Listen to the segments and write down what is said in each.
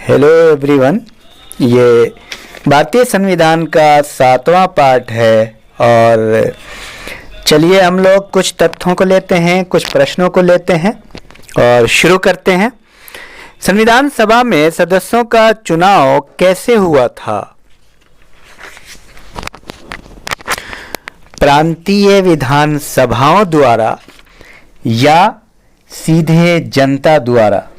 Hello everyone, ये भारतीय संविधान का 7वां पार्ट है और चलिए हम लोग कुछ तथ्यों को लेते हैं, कुछ प्रश्नों को लेते हैं और शुरू करते हैं। संविधान सभा में सदस्यों का चुनाव कैसे हुआ था? प्रांतीय विधान सभाओं द्वारा या सीधे जनता द्वारा?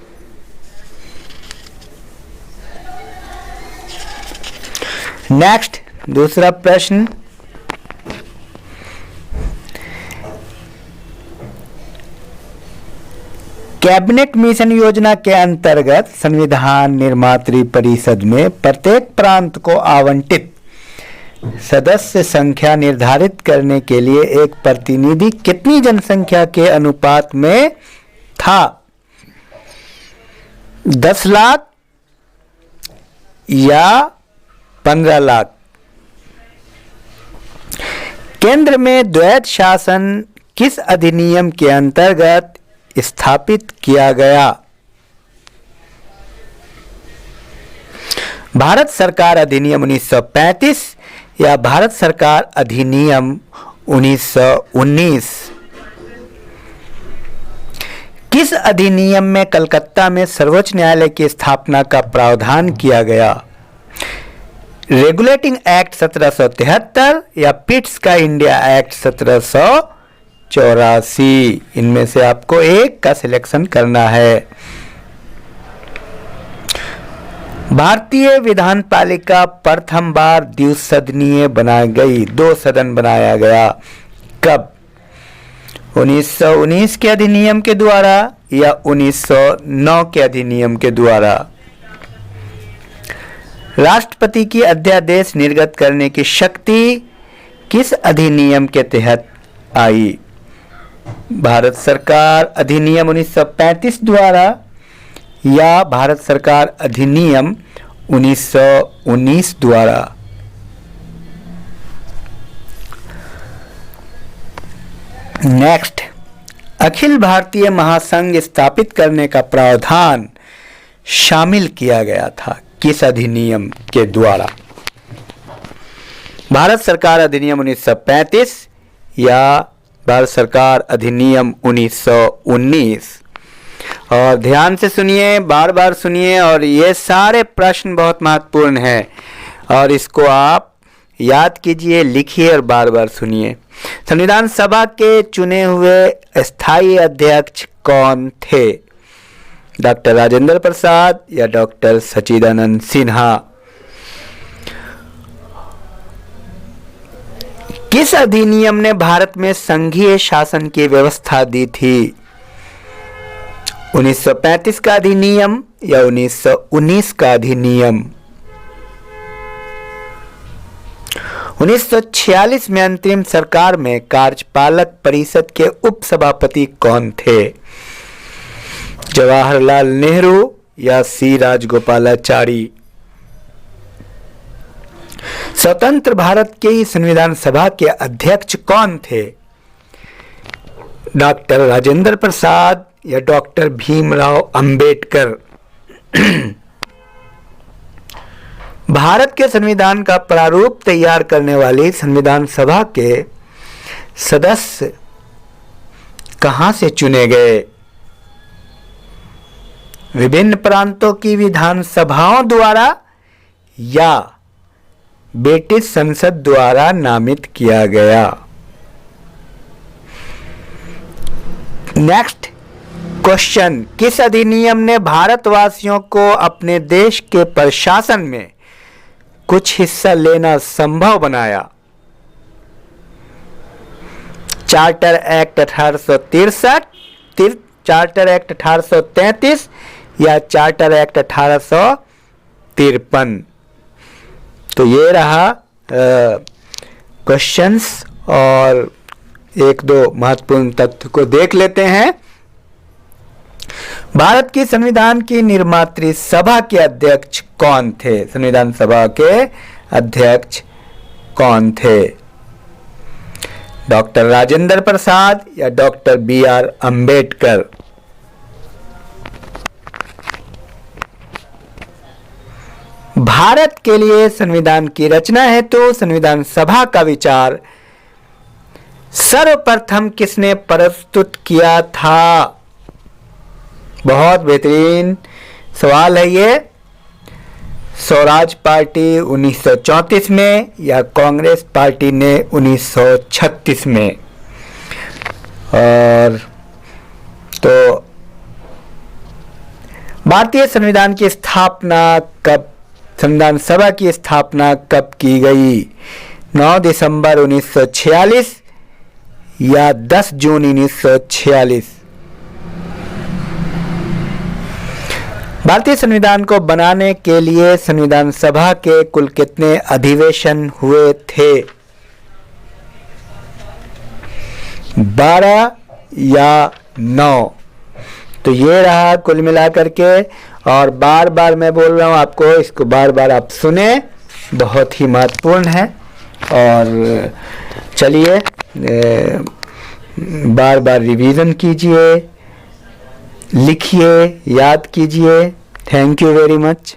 नेक्स्ट, दूसरा प्रश्न, कैबिनेट मिशन योजना के अंतर्गत संविधान निर्मात्री परिषद में प्रत्येक प्रांत को आवंटित सदस्य संख्या निर्धारित करने के लिए एक प्रतिनिधि कितनी जनसंख्या के अनुपात में था? 10 लाख या 15 लाख? केंद्र में द्वैध शासन किस अधिनियम के अंतर्गत स्थापित किया गया? भारत सरकार अधिनियम 1935 या भारत सरकार अधिनियम 1919? किस अधिनियम में कलकत्ता में सर्वोच्च न्यायालय की स्थापना का प्रावधान किया गया? रेगुलेटिंग एक्ट 1773 या पिट्स का इंडिया एक्ट 1784? इनमें से आपको एक का सिलेक्शन करना है। भारतीय विधान पालिका प्रथम बार द्विसदनीय बनाई गई, 2 सदन बनाया गया। कब? 1919 के अधिनियम के द्वारा या 1909 के अधिनियम के द्वारा? राष्ट्रपति की अध्यादेश निर्गत करने की शक्ति किस अधिनियम के तहत आई? भारत सरकार अधिनियम 1935 द्वारा या भारत सरकार अधिनियम 1919 द्वारा? नेक्स्ट, अखिल भारतीय महासंघ स्थापित करने का प्रावधान शामिल किया गया था किस अधिनियम के द्वारा? भारत सरकार अधिनियम 1935 या भारत सरकार अधिनियम 1919? और ध्यान से सुनिए, बार बार सुनिए, और ये सारे प्रश्न बहुत महत्वपूर्ण हैं और इसको आप याद कीजिए, लिखिए और बार बार सुनिए। संविधान सभा के चुने हुए स्थायी अध्यक्ष कौन थे? डॉक्टर राजेंद्र प्रसाद या डॉक्टर सच्चिदानंद सिन्हा? किस अधिनियम ने भारत में संघीय शासन की व्यवस्था दी थी? 1935 का अधिनियम या 1919 का अधिनियम? 1946 में अंतरिम सरकार में कार्यपालक परिषद के उपसभापति कौन थे? जवाहरलाल नेहरू या सी राजगोपालाचारी? स्वतंत्र भारत के संविधान सभा के अध्यक्ष कौन थे? डॉक्टर राजेंद्र प्रसाद या डॉक्टर भीमराव अंबेडकर? भारत के संविधान का प्रारूप तैयार करने वाली संविधान सभा के सदस्य कहां से चुने गए? विभिन्न प्रांतों की विधान सभाओं द्वारा या ब्रिटिश संसद द्वारा नामित किया गया? नेक्स्ट क्वेश्चन, किस अधिनियम ने भारतवासियों को अपने देश के प्रशासन में कुछ हिस्सा लेना संभव बनाया? चार्टर एक्ट 1863, चार्टर एक्ट 1833 या चार्टर एक्ट 1853? तो ये रहा क्वेश्चंस और एक दो महत्वपूर्ण तथ्य को देख लेते हैं। भारत की संविधान की निर्मात्री सभा के अध्यक्ष कौन थे? संविधान सभा के अध्यक्ष कौन थे? डॉक्टर राजेंद्र प्रसाद या डॉक्टर BR अम्बेडकर? भारत के लिए संविधान की रचना हेतु संविधान सभा का विचार सर्वप्रथम किसने प्रस्तुत किया था? बहुत बेहतरीन सवाल है ये। स्वराज पार्टी 1934 में या कांग्रेस पार्टी ने 1936 में? और तो भारतीय संविधान की स्थापना कब, संविधान सभा की स्थापना कब की गई? 9 दिसंबर 1946 या 10 जून 1946? भारतीय संविधान को बनाने के लिए संविधान सभा के कुल कितने अधिवेशन हुए थे? 12 या 9? तो ये रहा कुल मिलाकर के। और बार बार मैं बोल रहा हूँ आपको, इसको बार बार आप सुने, बहुत ही महत्वपूर्ण है। और चलिए बार बार रिवीजन कीजिए, लिखिए, याद कीजिए। Thank you very much.